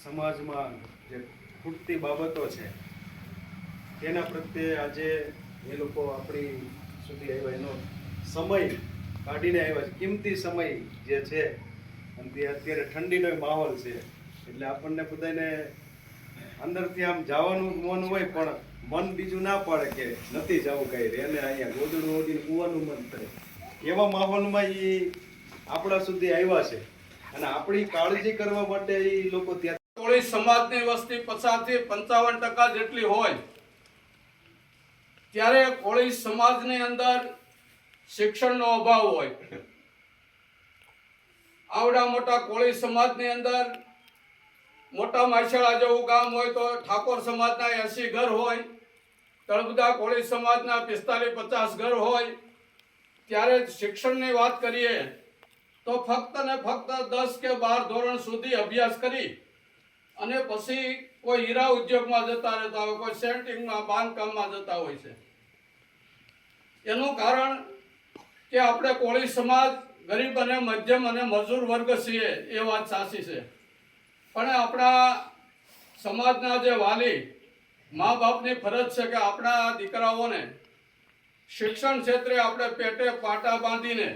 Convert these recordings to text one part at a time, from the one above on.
સમાજમાં જે ખૂટતી બાબતો છે તેના પ્રત્યે આજે એ લોકો આપણી સુધી આવ્યા, એનો સમય કાઢીને આવ્યા છે, કિંમતી સમય જે છે. અને તે અત્યારે ઠંડીનો માહોલ છે એટલે આપણને બધાને અંદરથી આમ જવાનું મન હોય પણ મન બીજું ના પાડે કે નથી જવું કઈ રેને અહીંયા ગોદડું ઓડીને કૂવાનું મન થાય. એવા માહોલમાં એ આપણા સુધી આવ્યા છે અને આપણી કાળજી કરવા માટે એ લોકો ત્યાં. કોળી સમાજની વસ્તી 50 થી 55% જેટલી હોય ત્યારે કોળી સમાજની અંદર શિક્ષણનો અભાવ હોય. આવડા મોટા કોળી સમાજની અંદર મોટા માછડા જેવું ગામ હોય તો ઠાકોર સમાજના 80 ઘર હોય, તળબદા કોળી સમાજના 45-50 ઘર હોય. ત્યારે શિક્ષણની વાત કરીએ તો ફક્ત ને ફક્ત 10 કે 12 ધોરણ સુધી અભ્યાસ કરી અને પછી કોઈ હીરા ઉદ્યોગમાં જતા રહેતા હોય, કોઈ સેન્ટિંગમાં બાંધકામમાં જતા હોય છે. એનું કારણ કે આપણે કોળી સમાજ ગરીબ અને મધ્યમ અને મજૂર વર્ગ છીએ એ વાત સાચી છે, પણ આપણા સમાજના જે વાલી મા બાપની ફરજ છે કે આપણા દીકરાઓને શિક્ષણ ક્ષેત્રે આપણે પેટે પાટા બાંધીને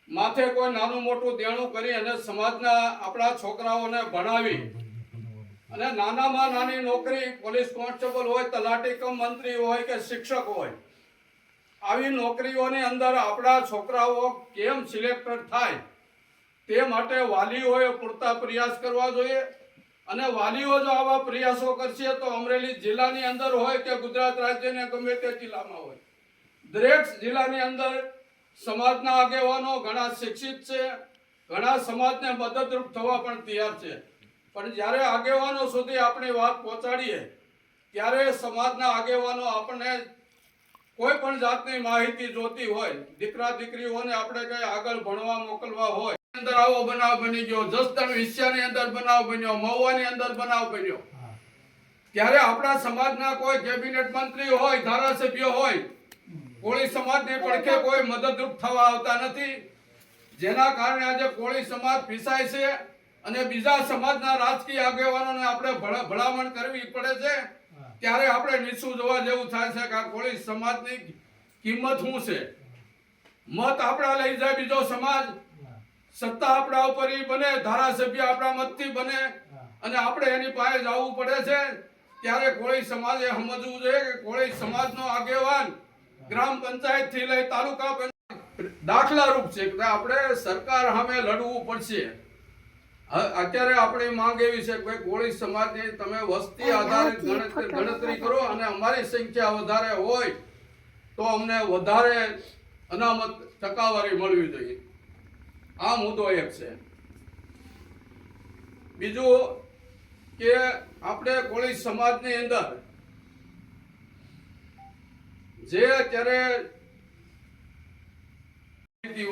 માથે કોઈ નાનું મોટું દેણું કરી અને સમાજના આપણા છોકરાઓને ભણાવી અને નાનામાં નાની નોકરી પોલીસ કોન્સ્ટેબલ હોય, તલાટી કમ મંત્રી હોય કે શિક્ષક હોય, આવી નોકરીઓની અંદર આપણા છોકરાઓ કેમ સિલેક્ટેડ થાય તે માટે વાલીઓએ પૂરતા પ્રયાસ કરવા જોઈએ. અને વાલીઓ જો આવા પ્રયાસો કરશે તો અમરેલી જિલ્લાની અંદર હોય કે ગુજરાત રાજ્યના ગમે તે જિલ્લામાં હોય, દરેક જિલ્લાની અંદર સમાજના આગેવાનો ઘણા શિક્ષિત છે, ઘણા સમાજને મદદરૂપ થવા પણ તૈયાર છે. પણ જ્યારે આગેવાનો સુધી આપણી વાત પહોંચાડીએ ત્યારે સમાજના આગેવાનો આપણને કોઈ પણ જાતની માહિતી જોતી હોય, દીકરા દીકરીઓને આપણે કઈ આગળ ભણવા મોકલવા હોય, અંદર આવો બનાવ બની ગયો, જસદણ વિસ્યાની અંદર બનાવ બન્યો, મહુવાની અંદર બનાવ બન્યો, ત્યારે આપણા સમાજના કોઈ કેબિનેટ મંત્રી હોય, ધારાસભ્ય હોય, કોળી સમાજની પડખે કોઈ મદદરૂપ થવા આવતા નથી. જેના કારણે આજે કોળી સમાજ પીસાય છે અને બીજા સમાજના રાજકીય આગેવાનોને આપણે ભલામણ કરવી પડે છે. ત્યારે આપણે નીચું જોવા જેવું થાય છે કે આ કોળી સમાજની કિંમત શું છે. મત આપણા લઈ જાય બીજો સમાજ, સત્તા આપણા ઉપર બને, ધારાસભ્ય આપણા મતથી બને અને આપણે એની પાસે જવું પડે છે. ત્યારે કોળી સમાજે સમજવું જોઈએ કે કોળી સમાજનો આગેવાન ગ્રામ પંચાયત થી લઈ તાલુકા પંચાયત દાખલા રૂપ છે કે આપણે સરકાર સામે લડવું પડશે. અત્યારે આપણી માંગ એવી છે કે કોળી સમાજની તમે વસ્તી આધારિત ગણતરી કરો અને અમારી સંખ્યા વધારે હોય તો અમને વધારે અનામત ટકાવારી મળવી જોઈએ. આ મુદ્દો એક છે. બીજું કે આપણે કોળી સમાજની અંદર જે અત્યારે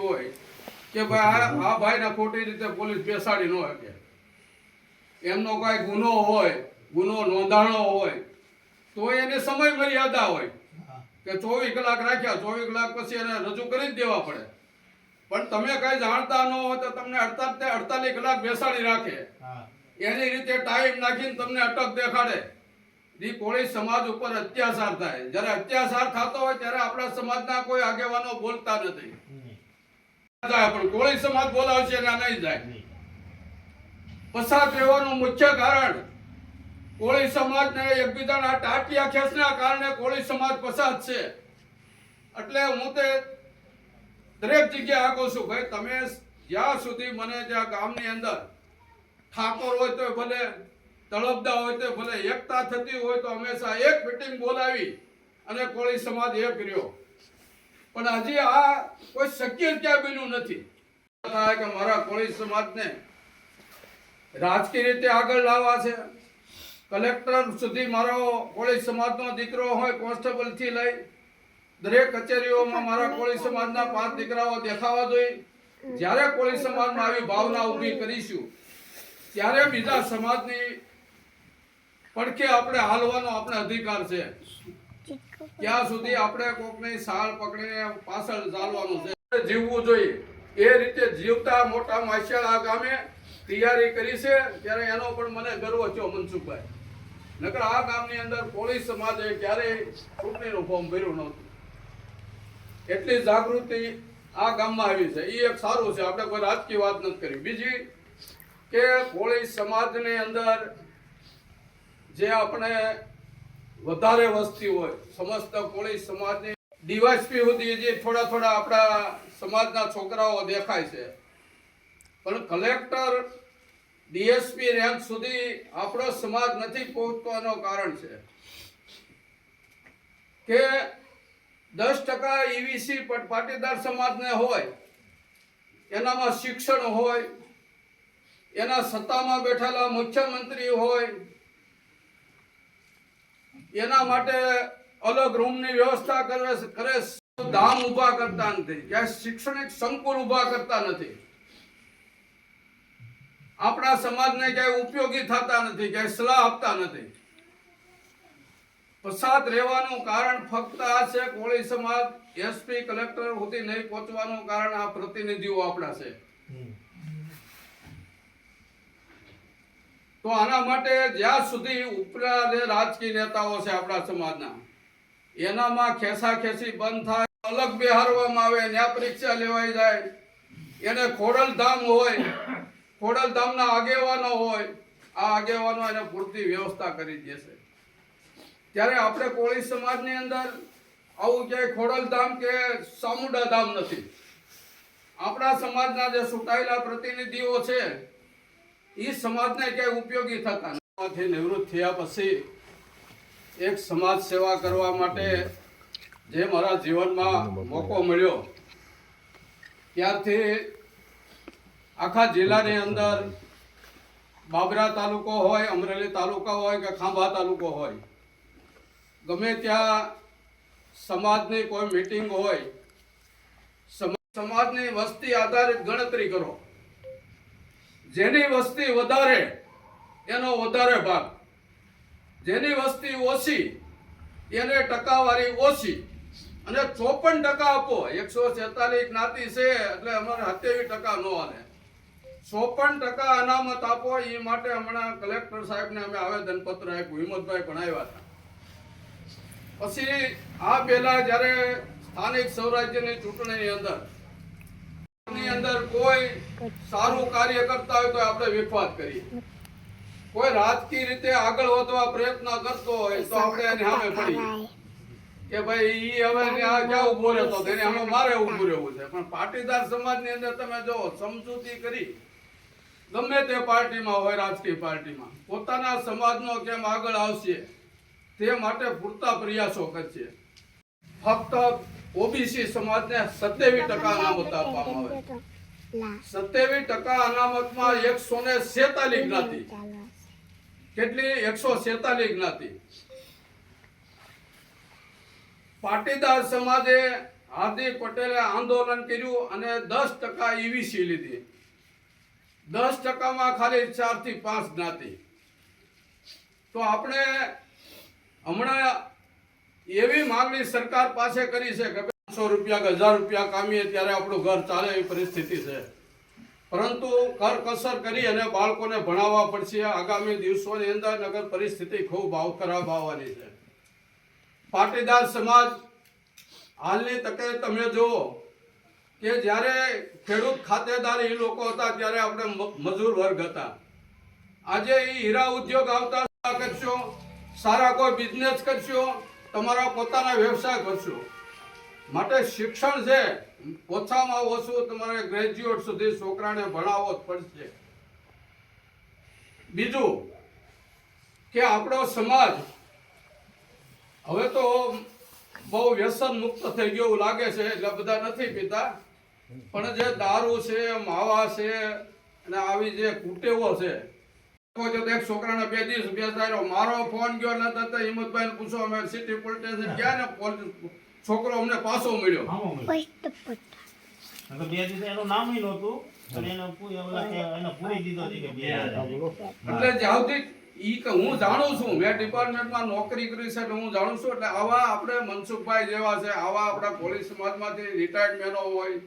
હોય કે ભાઈ આ ભાઈને ખોટી રીતે પોલીસ બેસાડી ન શકે, એમનો કઈ ગુનો હોય, ગુનો નોંધાણો હોય તો એને સમય મર્યાદા હોય કે 24 કલાક રાખ્યા, 24 કલાક પછી એને રજૂ કરી જ દેવા પડે. પણ તમે કઈ જાણતા ન હોય તો તમને 48 કલાક બેસાડી રાખે, એની રીતે ટાઈમ નાખીને તમને અટક દેખાડે. કોળી સમાજ ઉપર અત્યાચાર થાય. જ્યારે અત્યાચાર થતો હોય ત્યારે આપણા સમાજના કોઈ આગેવાનો બોલતા નથી, પણ કોળી સમાજ બોલાવશે ને નહીં જાય. પસાર રહેવાનું મુખ્ય કારણ કોળી સમાજને એકબીજાના ટાટિયા ખેંચના કારણે કોળી સમાજ પસાર છે. એટલે હું તે દરેક જગ્યાએ કહું છું ભાઈ તમે જ્યાં સુધી મને જ્યાં ગામની અંદર ઠાકોર હોય તો ભલે, તળબદા હોય તો ભલે, એકતા થતી હોય તો હંમેશા એક મીટિંગ બોલાવી અને કોળી સમાજ એક રહ્યો. પણ હજી આ કોઈ શક્ય ક્યાં બન્યું નથી. થાય કે મારા કોળી સમાજને રાજકીય રીતે આગળ લાવવા છે, કલેક્ટર સુધી મારો કોળી સમાજનો દીકરો હોય, કોન્સ્ટેબલ થી લઈ દરેક કચેરીઓમાં મારા કોળી સમાજના 5 દીકરાઓ દેખાવા જોઈએ. જ્યારે કોળી સમાજમાં આવી ભાવના ઊભી કરીશું ત્યારે બીજા સમાજની પડખે આપણે હાલવાનો આપણે અધિકાર છે. ત્યાં સુધી આપણે કોકની સાળ પકડીને પાછળ ચાલવાનું છે, જીવવું જોઈએ. એ રીતે જીવતા મોટા માછિયાળા ગામે તૈયારી કરી છે ત્યારે એનો પણ મને ગર્વ થયો મનસુખભાઈ. નકર આ ગામની અંદર કોળી સમાજે ક્યારેય ચૂંટણીનું ફોર્મ ભર્યું નહોતું. એટલી જાગૃતિ આ ગામમાં આવી છે, એ એક સારું છે. આપણે કોઈ રાજકીય વાત નથી કરી. બીજી કે કોળી સમાજની અંદર જે આપણે વધારે વસ્તી હોય, સમસ્ત કોળી સમાજની ડીવાયસપી સુધી જે થોડા આપણા સમાજના છોકરાઓ દેખાય છે, પણ કલેક્ટર ડીએસપી રેન્ક સુધી આપણો સમાજ નથી પહોંચવાનું કારણ છે કે 10% ઈવીસી પાટીદાર સમાજને હોય, એનામાં શિક્ષણ હોય, એના સત્તામાં બેઠેલા મુખ્યમંત્રી હોય, એના માટે અલગ રૂમની વ્યવસ્થા કરે, ધામ ઊભા કરતા નથી, ક્યાંય શૈક્ષણિક સંકુલ ઊભા કરતા નથી, આપણા સમાજને ક્યાંય ઉપયોગી થતા નથી, ક્યાંય સલાહ આપતા નથી. પછાત રહેવાનું કારણ ફક્ત આ છે, કોળી સમાજ એસપી કલેક્ટર સુધી નહીં પહોંચવાનું કારણ આ પ્રતિનિધિઓ આપણા છે. તો આના માટે જ્યાં સુધી ઉપરા જે રાજકીય નેતાઓ છે આપણા સમાજના, એનામાં ખેંચાખેંચી બંધ થાય, અલગ બેહારવામાં આવે, ન્યા પરીક્ષા લેવાઈ જાય, એને ખોડલધામ હોય, ખોડલધામના આગેવાનો હોય, આ આગેવાનો એને પૂરતી વ્યવસ્થા કરી દેશે. ત્યારે આપણે કોળી સમાજની અંદર આવું ક્યાંય ખોડલધામ કે સામુંડા ધામ નથી. આપણા સમાજના જે ચૂંટાયેલા પ્રતિનિધિઓ છે એ સમાજને ક્યાંય ઉપયોગી થતા નથી. નિવૃત્ત થયા પછી એક સમાજ સેવા કરવા માટે જે મારા જીવનમાં મોકો મળ્યો, ત્યારથી આખા જિલ્લાની અંદર બાબરા તાલુકો હોય, અમરેલી તાલુકા હોય કે ખાંભા તાલુકો હોય, ગમે ત્યાં સમાજની કોઈ મીટિંગ હોય, સમાજની વસ્તી આધારિત ગણતરી કરો. જેની વસ્તી વધારે એનો વધારે ભાગ, જેની વસ્તી ઓછી એને ટકાવારી ઓછી, અને 54% આપો. 146 જ્ઞાતિ છે એટલે અમારે 27% નો હાલે. 54% અનામત આપો. એ માટે હમણાં કલેક્ટર સાહેબને અમે આવેદન પત્ર આપ્યું, હિંમતભાઈ પણ આવ્યા હતા. પછી આ પહેલા જ્યારે સ્થાનિક સ્વરાજ્યની ચૂંટણીની અંદર કોઈ સારું કાર્ય કરતા હોય તો આપણે વિખવાદ કરીએ, કોઈ રાજકીય રીતે આગળ વધવા પ્રયત્ન કરતો હોય તો આપણે એની સામે પડીએ કે ભાઈ ઈ હવે ક્યાં ઉભો રહેતો, તેને અમે મારે ઉભું રહેવું છે. પણ પાટીદાર સમાજની અંદર તમે જો સમજૂતી કરી, ગમે તે પાર્ટીમાં હોય, રાજકીય પાર્ટીમાં પોતાના સમાજનો કેમ આગળ આવશે તે માટે પૂરતા પ્રયાસો કરશે. ફક્ત ઓબીસી સમાજને 27% અનામત આપવામાં આવે. 27% અનામતમાં 146 જ્ઞાતિ, કેટલી? 146 જ્ઞાતિ. પાટીદાર સમાજે હાર્દિક પટેલે આંદોલન કર્યું અને 10% ઈવીસી લીધી. 10%માં ખાલી 4 થી 5 જ્ઞાતિ. તો આપણે હમણાં એવી માંગણી સરકાર પાસે કરી છે કે 500 રૂપિયા કે 1000 રૂપિયા કામીએ ત્યારે આપણું ઘર ચાલે એવી પરિસ્થિતિ છે. પરંતુ કરકસર કરી અને બાળકોને ભણાવવા પડશે. આગામી દિવસોની અંદર નગર પરિસ્થિતિ ખૂબ ખરાબ આવવાની છે. પાટીદાર સમાજ હાલની તકે તમે જુઓ કે જ્યારે ખેડૂત ખાતેદાર એ લોકો હતા ત્યારે આપણે મજૂર વર્ગ હતા. આજે એ હીરા ઉદ્યોગ આવતા કરશો, સારા કોઈ બિઝનેસ કરશો, તમારા પોતાના વ્યવસાય કરશો. માટે શિક્ષણ છે, ઓછામાં ઓછું તમારે ગ્રેજ્યુએટ સુધી છોકરાને ભણાવવો જ પડશે. બીજું કે આપણો સમાજ હવે તો બહુ વ્યસન મુક્ત થઈ ગયો એવું લાગે છે, એટલે બધા નથી પીતા, પણ જે દારૂ છે, માવા છે અને આવી જે કુટેવો છે, એક છોકરાને 2 દિવસ બેસાડ્યો, મારો ફોન ગયો નતો, હિંમતભાઈ પૂછો, અમે સિટી પોલીસ સ્ટેશન ગયા ને છોકરો અમને પાછો મળ્યો. એનું નામ નહોતું એટલે જ્યાંથી ઈ કે હું જાણું છું, મેં ડિપાર્ટમેન્ટમાં નોકરી કરી છે એટલે હું જાણું છું. એટલે આવા આપણે મનસુખભાઈ જેવા છે, આવા આપણા પોલીસ સમાજમાંથી રિટાયર્ડ મેનો હોય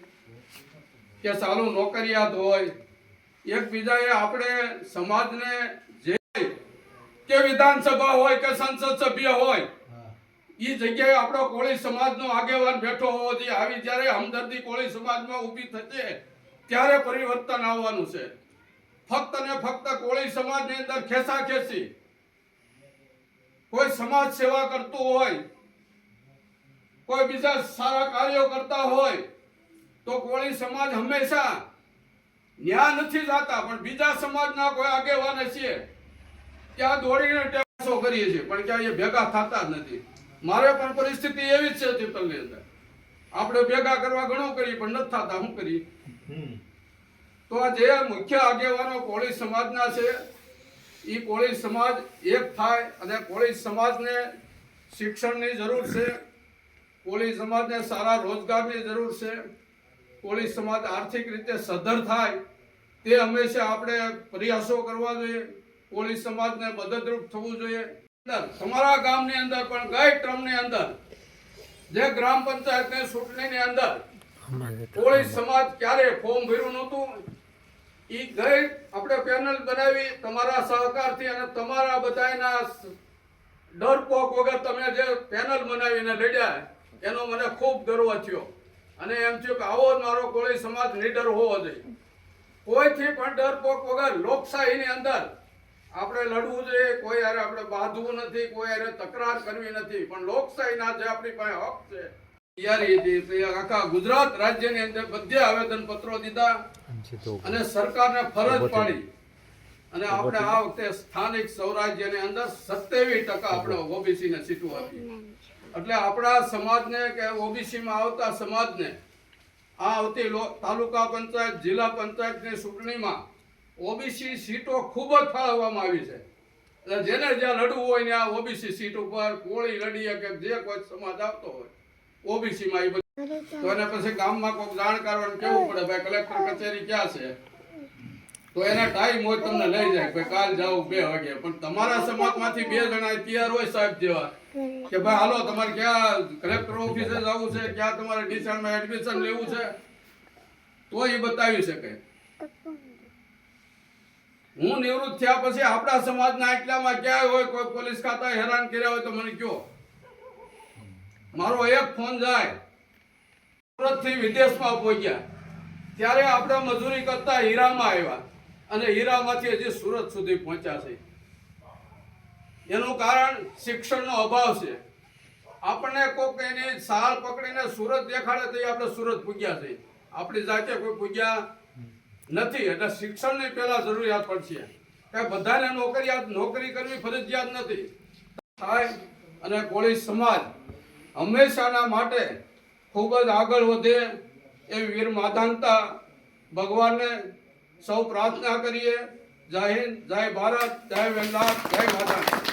કે ચાલુ નોકરિયાત હોય એકબીજાએ આપણે સમાજને જે કે વિધાનસભા હોય કે સંસદ સભ્ય હોય એ જગ્યાએ આપણો કોળી સમાજનો આગેવાન બેઠો હોવો જોઈએ. આવી જ્યારે હમદર્દી કોળી સમાજમાં ઊભી થશે ત્યારે પરિવર્તન આવવાનું છે. ફક્ત ને ફક્ત કોળી સમાજની અંદર ખેંચાખેંચી કોઈ સમાજ સેવા કરતું હોય, કોઈ બીજા સારા કાર્યો કરતા હોય તો કોળી સમાજ હંમેશા ન્યા નથી જાતા, પણ બીજા સમાજના કોઈ આગેવાન છીએ ત્યાં દોડીને ટેસો કરીએ છીએ, પણ ક્યાં એ ભેગા થતા જ નથી. મારે પણ પરિસ્થિતિ એવી જ છે ચિત્તલની અંદર. આપણે ભેગા કરવા ઘણું કરીએ પણ નથી થતા. શું કરીએ? તો આ જે મુખ્ય આગેવાનો કોળી સમાજના છે એ કોળી સમાજ એક થાય અને કોળી સમાજને શિક્ષણની જરૂર છે, કોળી સમાજને સારા રોજગારની જરૂર છે, કોળી સમાજ આર્થિક રીતે સદ્ધર થાય તે હંમેશા આપણે પ્રયાસો કરવા જોઈએ. કોળી સમાજને મદદરૂપ થવું જોઈએ. તમારા ગામની અંદર પણ ગઈ ટર્મની અંદર જે ગ્રામ પંચાયતની ચૂંટણીની અંદર કોળી સમાજ ક્યારે ફોર્મ ભર્યું નહોતું, ઈ ગઈ આપણે પેનલ બનાવી તમારા સહકારથી અને તમારા બધાના ડરપોક વગર તમે જે પેનલ બનાવીને લડ્યા એનો મને ખૂબ ગર્વ થયો અને એમ થયું કે આવો જ મારો કોળી સમાજ લીડર હોવો જોઈએ. કોઈથી પણ ડરપોક વગર લોકશાહીની અંદર આપણે લડવું જોઈએ. કોઈ હારે આપણે બાંધવું નથી, કોઈ હારે તકરાર કરવી નથી, પણ લોકશાહીના જે આપણી પાસે હક છે તૈયારી હતી. આખા ગુજરાત રાજ્યની અંદર બધે આવેદન પત્રો દીધા અને સરકારને ફરજ પાડી અને આપણે આ વખતે સ્થાનિક સ્વરાજ્યની અંદર 27% આપણે ઓબીસી ને સીટો આપી. એટલે આપણા સમાજને કે ઓબીસી માં આવતા સમાજને આ આવતી તાલુકા પંચાયત જિલ્લા પંચાયતની ચૂંટણીમાં ઓબીસી સીટો ખૂબ જ ફાળવવામાં આવી છે. એટલે જેને જ્યાં લડવું હોય ને આ ઓબીસી સીટ ઉપર કોળી લડીએ કે જે કોઈ સમાજ આવતો હોય ઓબીસી માં એ બધું તો એને પછી ગામમાં કોઈ જાણકારોને કેવું પડે ભાઈ કલેક્ટર કચેરી ક્યાં છે તો એને ટાઈમ હોય તમને લઈ જાય ભાઈ કાલ જાવ 2 વાગે. પણ તમારા સમાજમાંથી 2 જણા તૈયાર હોય સાહેબ જેવા કે ભાઈ હાલો તમારે ક્યાં કલેક્ટર ઓફિસે જવું છે, ક્યાં તમારે ડિસાઇડમાં એડમિશન લેવું છે તો એ બતાવી શકે. હું નિવૃત્ત થયા પછી આપણા સમાજના એટલામાં ક્યાંય હોય કોઈ પોલીસ ખાતા હેરાન કર્યા હોય તો મને કયો. મારો એક ફોન જાય સુરતથી વિદેશમાં પહોંચ્યા ત્યારે આપણે મજૂરી કરતા હીરામાં આવ્યા અને હીરામાંથી હજી સુરત સુધી પહોંચ્યા છે. એનું કારણ શિક્ષણનો અભાવ છે. આપણને કોઈક એની સાલ પકડીને સુરત દેખાડે તો આપણે સુરત પૂગ્યા છે, આપણી જાતે કોઈ પૂગ્યા નથી. એટલે શિક્ષણની પહેલા જરૂરિયાત પડશે કે બધાને નોકરી કરવી ફરજિયાત નથી થાય અને કોળી સમાજ હંમેશાના માટે ખૂબ જ આગળ વધે એવી વીર માધાનતા ભગવાનને સૌ પ્રાર્થના કરીએ. જય હિન્દ, જય ભારત, જય વેલનાથ, જય માધાન.